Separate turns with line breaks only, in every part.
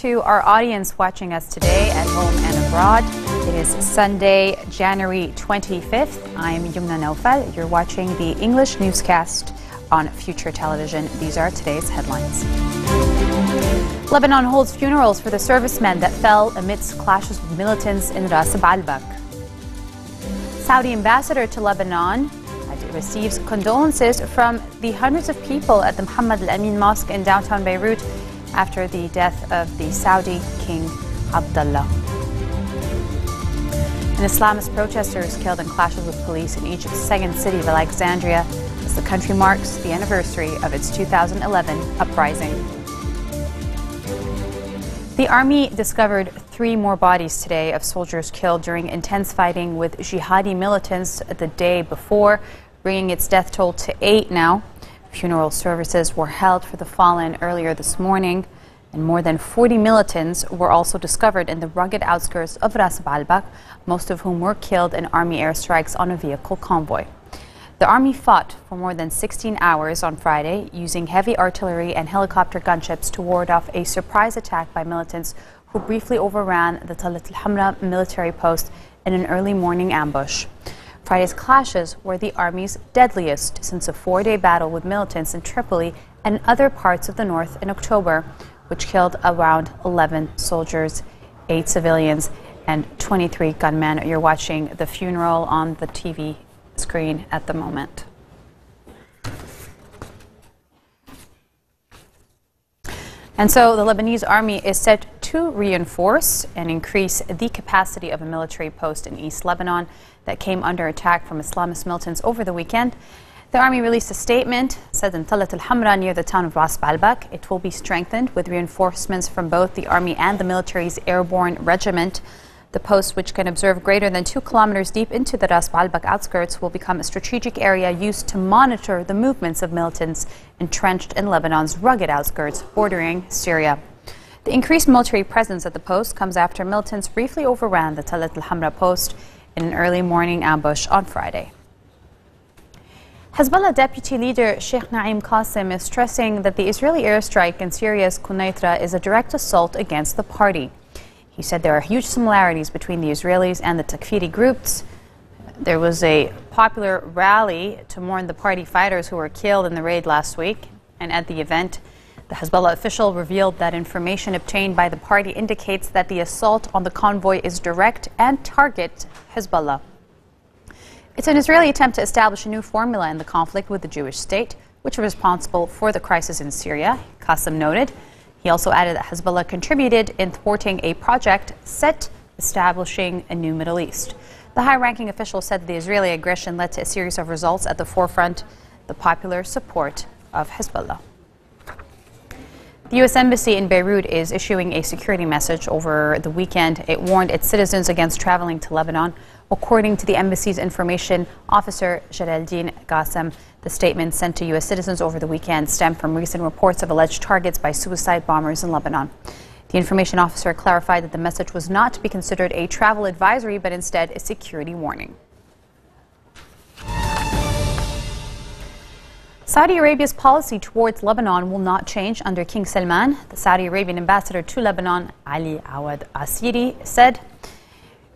to our audience watching us today at home and abroad. It is Sunday, January 25th. I'm Yumna Naufal. You're watching the English newscast on Future Television. These are today's headlines. Lebanon holds funerals for the servicemen that fell amidst clashes with militants in Ras Al-Balbak. Saudi ambassador to Lebanon receives condolences from the hundreds of people at the Mohammed Al-Amin Mosque in downtown Beirut after the death of the Saudi King Abdullah. An Islamist protester is killed in clashes with police in Egypt's second city of Alexandria as the country marks the anniversary of its 2011 uprising. The army discovered 3 more bodies today of soldiers killed during intense fighting with jihadi militants the day before, bringing its death toll to 8 now. Funeral services were held for the fallen earlier this morning, and more than 40 militants were also discovered in the rugged outskirts of Ras Al-Balbak, most of whom were killed in army airstrikes on a vehicle convoy. The army fought for more than 16 hours on Friday, using heavy artillery and helicopter gunships to ward off a surprise attack by militants who briefly overran the Talat al-Hamra military post in an early morning ambush. Friday's clashes were the army's deadliest since a 4-day battle with militants in Tripoli and other parts of the north in October, which killed around 11 soldiers, 8 civilians, and 23 gunmen. You're watching the funeral on the TV screen at the moment. And so the Lebanese army is set to reinforce and increase the capacity of a military post in East Lebanon that came under attack from Islamist militants over the weekend. The army released a statement, said in Talat al-Hamra near the town of Ras Al-Balbak. It will be strengthened with reinforcements from both the army and the military's airborne regiment. The post, which can observe greater than 2 kilometers deep into the Ras Al-Balbak outskirts, will become a strategic area used to monitor the movements of militants entrenched in Lebanon's rugged outskirts bordering Syria. The increased military presence at the post comes after militants briefly overran the Talat al-Hamra post in an early morning ambush on Friday. Hezbollah deputy leader Sheikh Naim Qasim is stressing that the Israeli airstrike in Syria's Quneitra is a direct assault against the party. He said there are huge similarities between the Israelis and the Takfiri groups. There was a popular rally to mourn the party fighters who were killed in the raid last week, and at the event, the Hezbollah official revealed that information obtained by the party indicates that the assault on the convoy is direct and target Hezbollah. It's an Israeli attempt to establish a new formula in the conflict with the Jewish state, which is responsible for the crisis in Syria, Qasim noted. He also added that Hezbollah contributed in thwarting a project set establishing a new Middle East. The high-ranking official said that the Israeli aggression led to a series of results at the forefront, the popular support of Hezbollah. The U.S. Embassy in Beirut is issuing a security message over the weekend. It warned its citizens against traveling to Lebanon. According to the embassy's information officer, Jalaluddin Qassem, the statement sent to U.S. citizens over the weekend stemmed from recent reports of alleged targets by suicide bombers in Lebanon. The information officer clarified that the message was not to be considered a travel advisory, but instead a security warning. Saudi Arabia's policy towards Lebanon will not change under King Salman. The Saudi Arabian ambassador to Lebanon, Ali Awad Asiri, said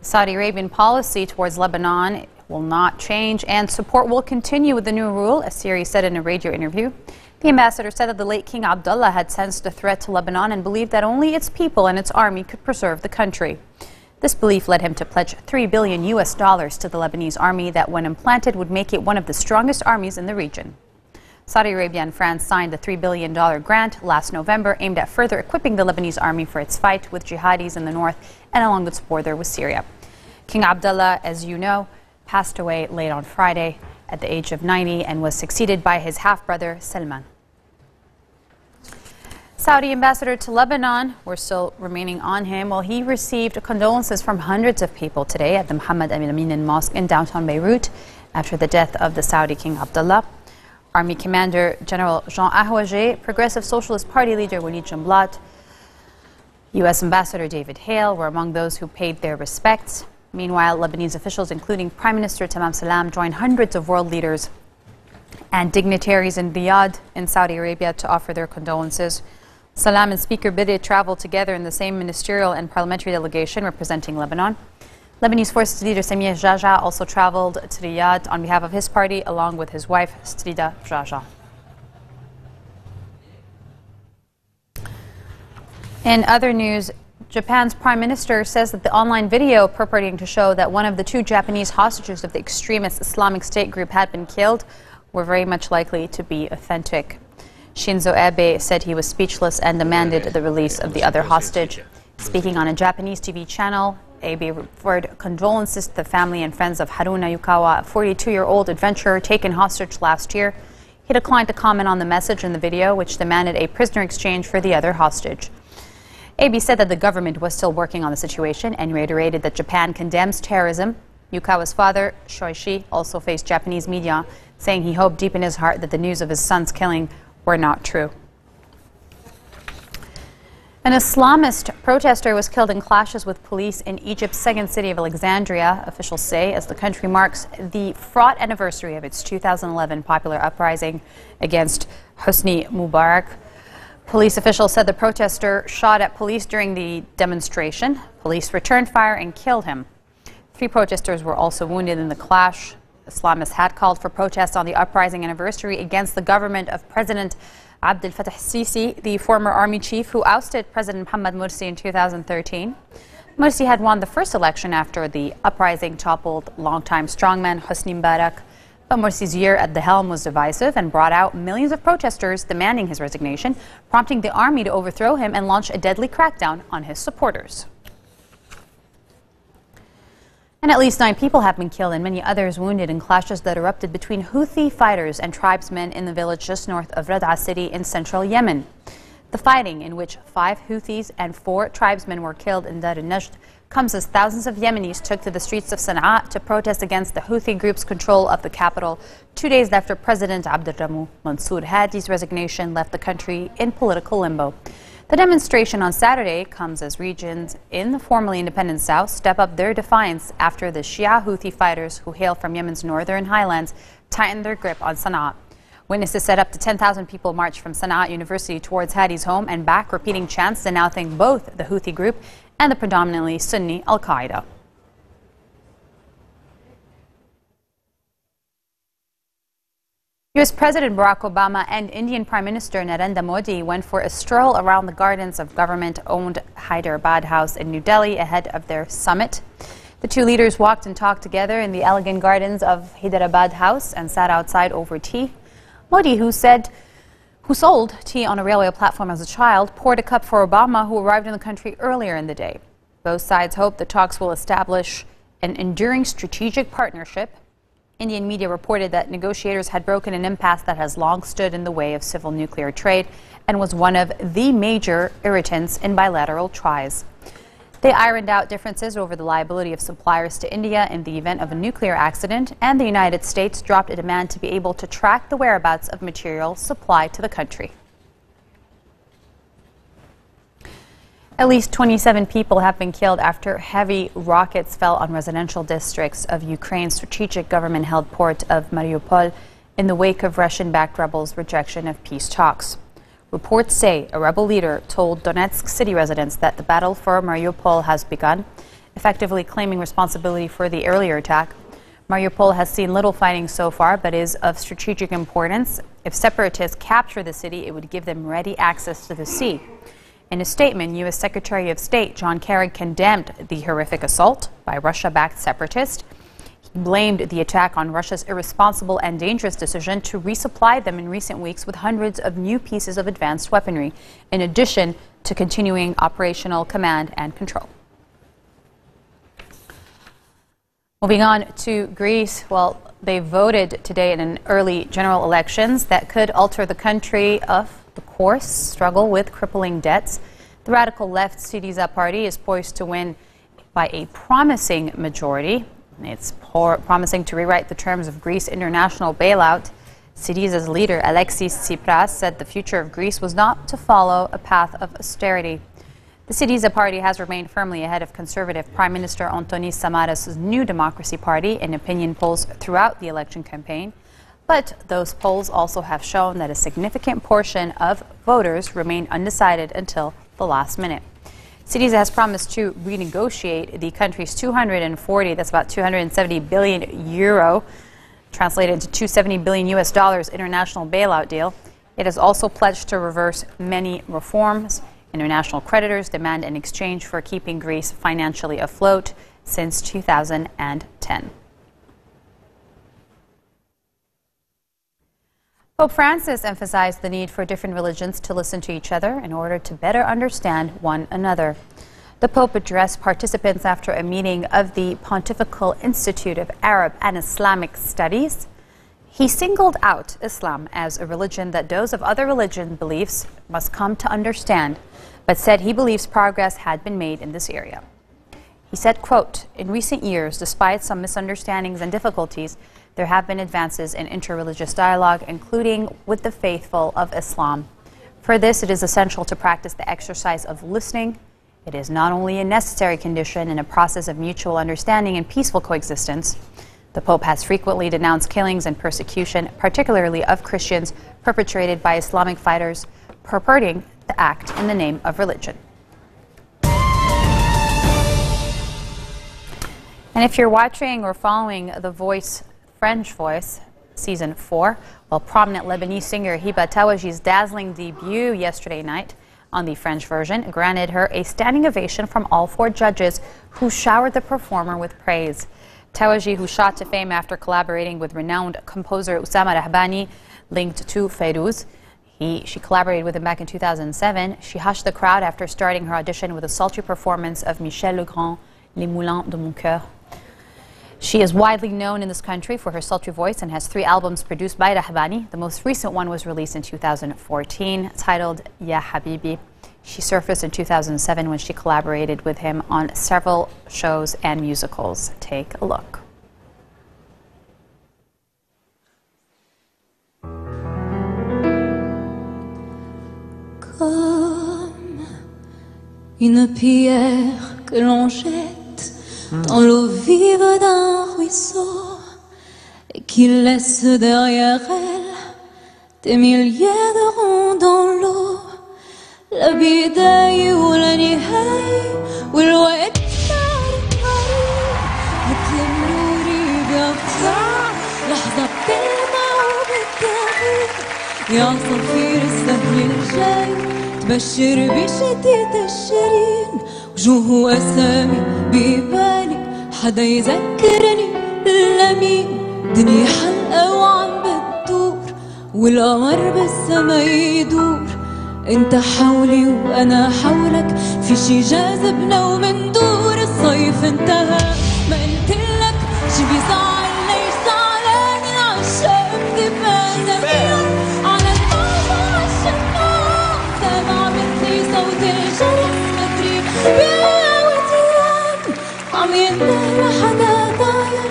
Saudi Arabian policy towards Lebanon will not change and support will continue with the new rule, Asiri said in a radio interview. The ambassador said that the late King Abdullah had sensed a threat to Lebanon and believed that only its people and its army could preserve the country. This belief led him to pledge $3 billion to the Lebanese army that, when implanted, would make it one of the strongest armies in the region. Saudi Arabia and France signed the $3 billion grant last November, aimed at further equipping the Lebanese army for its fight with jihadis in the north and along its border with Syria. King Abdullah, as you know, passed away late on Friday at the age of 90 and was succeeded by his half-brother Salman. Saudi ambassador to Lebanon, we're still remaining on him. Well, he received condolences from hundreds of people today at the Mohammed Al-Amin Mosque in downtown Beirut after the death of the Saudi King Abdullah. Army Commander General Jean Ahwajeh, Progressive Socialist Party leader Walid Jumblat, U.S. Ambassador David Hale were among those who paid their respects. Meanwhile, Lebanese officials, including Prime Minister Tamam Salam, joined hundreds of world leaders and dignitaries in Riyadh in Saudi Arabia to offer their condolences. Salam and Speaker Bideh traveled together in the same ministerial and parliamentary delegation representing Lebanon. Lebanese Forces leader Samir Jaja also traveled to Riyadh on behalf of his party, along with his wife, Strida Jaja. In other news, Japan's Prime Minister says that the online video purporting to show that one of the two Japanese hostages of the extremist Islamic State group had been killed were very much likely to be authentic. Shinzo Abe said he was speechless and demanded the release of the other hostage. Speaking on a Japanese TV channel, Abe referred condolences to the family and friends of Haruna Yukawa, a 42-year-old adventurer taken hostage last year. He declined to comment on the message in the video, which demanded a prisoner exchange for the other hostage. Abe said that the government was still working on the situation and reiterated that Japan condemns terrorism. Yukawa's father, Shoichi, also faced Japanese media, saying he hoped deep in his heart that the news of his son's killing were not true. An Islamist protester was killed in clashes with police in Egypt's second city of Alexandria, officials say, as the country marks the fraught anniversary of its 2011 popular uprising against Hosni Mubarak. Police officials said the protester shot at police during the demonstration. Police returned fire and killed him. 3 protesters were also wounded in the clash. Islamists had called for protests on the uprising anniversary against the government of President Abdel Fattah Sisi, the former army chief who ousted President Mohamed Morsi in 2013. Morsi had won the first election after the uprising toppled longtime strongman Hosni Mubarak. But Morsi's year at the helm was divisive and brought out millions of protesters demanding his resignation, prompting the army to overthrow him and launch a deadly crackdown on his supporters. And at least 9 people have been killed and many others wounded in clashes that erupted between Houthi fighters and tribesmen in the village just north of Rad'a city in central Yemen. The fighting, in which 5 Houthis and 4 tribesmen were killed in Dar al-Najd, comes as thousands of Yemenis took to the streets of Sana'a to protest against the Houthi group's control of the capital 2 days after President Abdurrahman Mansour Hadi's resignation left the country in political limbo. The demonstration on Saturday comes as regions in the formerly independent south step up their defiance after the Shia Houthi fighters, who hail from Yemen's northern highlands, tightened their grip on Sana'a. Witnesses said up to 10,000 people marched from Sana'a University towards Hadi's home and back, repeating chants denouncing both the Houthi group and the predominantly Sunni Al-Qaeda. U.S. President Barack Obama and Indian Prime Minister Narendra Modi went for a stroll around the gardens of government-owned Hyderabad House in New Delhi ahead of their summit. The 2 leaders walked and talked together in the elegant gardens of Hyderabad House and sat outside over tea. Modi, who sold tea on a railway platform as a child, poured a cup for Obama, who arrived in the country earlier in the day. Both sides hope the talks will establish an enduring strategic partnership. Indian media reported that negotiators had broken an impasse that has long stood in the way of civil nuclear trade and was one of the major irritants in bilateral tries. They ironed out differences over the liability of suppliers to India in the event of a nuclear accident, and the United States dropped a demand to be able to track the whereabouts of material supplied to the country. At least 27 people have been killed after heavy rockets fell on residential districts of Ukraine's strategic government-held port of Mariupol in the wake of Russian-backed rebels' rejection of peace talks. Reports say a rebel leader told Donetsk city residents that the battle for Mariupol has begun, effectively claiming responsibility for the earlier attack. Mariupol has seen little fighting so far, but is of strategic importance. If separatists capture the city, it would give them ready access to the sea. In a statement, U.S. Secretary of State John Kerry condemned the horrific assault by Russia-backed separatists. He blamed the attack on Russia's irresponsible and dangerous decision to resupply them in recent weeks with hundreds of new pieces of advanced weaponry, in addition to continuing operational command and control. Moving on to Greece, well, they voted today in an early general elections that could alter the country of the course struggle with crippling debts. The radical left Syriza party is poised to win by a promising majority. It's promising to rewrite the terms of Greece's international bailout. Syriza's leader Alexis Tsipras said the future of Greece was not to follow a path of austerity. The Syriza party has remained firmly ahead of conservative Prime Minister Antonis Samaras' New Democracy Party in opinion polls throughout the election campaign. But those polls also have shown that a significant portion of voters remain undecided until the last minute. Syriza has promised to renegotiate the country's 240, that's about 270 billion euro, translated into 270 billion US dollars international bailout deal. It has also pledged to reverse many reforms. International creditors demand an exchange for keeping Greece financially afloat since 2010. Pope Francis emphasized the need for different religions to listen to each other in order to better understand one another. The Pope addressed participants after a meeting of the Pontifical Institute of Arab and Islamic Studies. He singled out Islam as a religion that those of other religion beliefs must come to understand, but said he believes progress had been made in this area. He said, quote, "In recent years, despite some misunderstandings and difficulties, there have been advances in interreligious dialogue, including with the faithful of Islam. For this, it is essential to practice the exercise of listening. It is not only a necessary condition in a process of mutual understanding and peaceful coexistence." The Pope has frequently denounced killings and persecution, particularly of Christians, perpetrated by Islamic fighters purporting to act in the name of religion. And if you're watching or following The Voice, French Voice, Season 4, well, prominent Lebanese singer Hiba Tawaji's dazzling debut yesterday night on the French version granted her a standing ovation from all 4 judges who showered the performer with praise. Tawaji, who shot to fame after collaborating with renowned composer Oussama Rahbani, linked to Fayrouz. She collaborated with him back in 2007. She hushed the crowd after starting her audition with a sultry performance of Michel Legrand, Les Moulins de Mon Cœur. She is widely known in this country for her sultry voice and has 3 albums produced by Rahbani. The most recent one was released in 2014, titled Ya Habibi. She surfaced in 2007 when she collaborated with him on several shows and musicals. Take a look.
Comme une pierre que l'on jette dans l'eau vive d'un ruisseau et qui laisse derrière elle des milliers de ronds dans l'eau. لا بداية ولا نهاية والوقت صار قريب مثل النور بيقطع لحظة بتلمع وبتغيب يا صفير السهل الجاي تبشر بشتيت الشيرين وجوه أسامي ببالك حدا يذكرني لمين دنيا حلقة وعم بتدور والقمر بالسما يدور انت حولي وانا حولك في شي جاذبنا ومندور الصيف انتهى ما قلتلك شي بيزعل ليش زعلان العشاق بتبقى زمان على الموج وعالشماع سامع مثلي صوت الجرس مدري بقوتيان عم ينده لحدا ضايع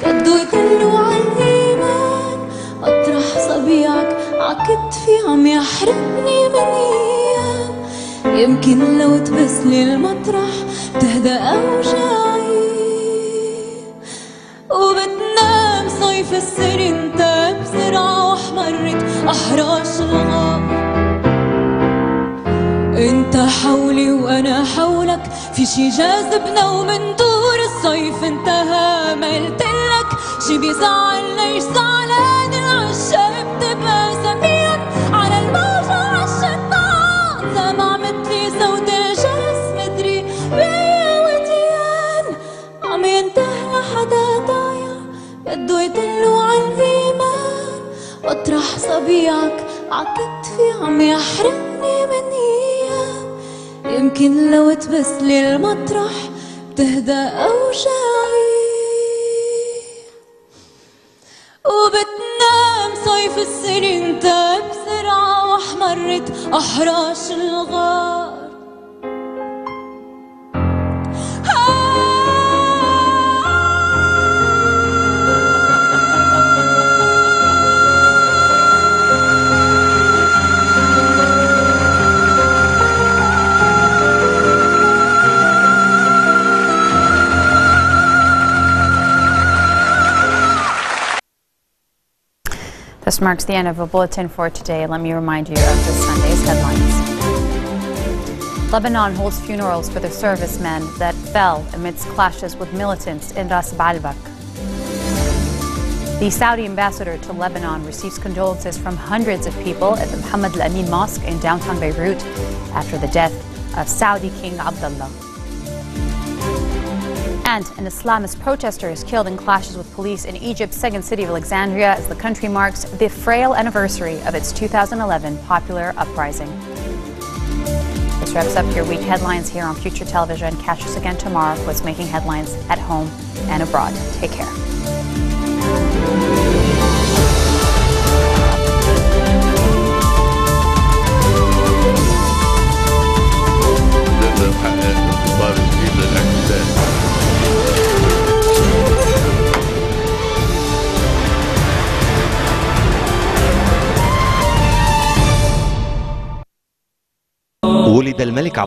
يده يدلو عالإيمان أطرح صبيعك عكتفي عم يحرقني من أيام يمكن لو تبسلي المطرح تهدى أوجاعي وبتنام صيف السر انت بسرعة واحمرت أحراش الغار انت حولي وانا حولك في شي جاذبنا ومندور الصيف انتهى ما قلتلك شي بيزعل ليش زعلان العشاق بتبقى زمان على الموج وعالشطان سامع مثلي صوت الجرس مدري بيا وديان عم ينده لحدا ضايع بده يدلو عالإيمان واطرح صبيعك عكتفي عم يحرقني من ايام يمكن لو تبسلي المطرح بتهدى أوجاعي وبتنام صيف السنين تاب بسرعة واحمرت أحراش الغار
This marks the end of a bulletin for today. Let me remind you of this Sunday's headlines. Lebanon holds funerals for the servicemen that fell amidst clashes with militants in Ras Baalbek. The Saudi ambassador to Lebanon receives condolences from hundreds of people at the Mohammed Al Amin Mosque in downtown Beirut after the death of Saudi King Abdullah. And an Islamist protester is killed in clashes with police in Egypt's second city of Alexandria as the country marks the frail anniversary of its 2011 popular uprising. This wraps up your week headlines here on Future Television. Catch us again tomorrow for what's making headlines at home and abroad. Take care.
ولد الملك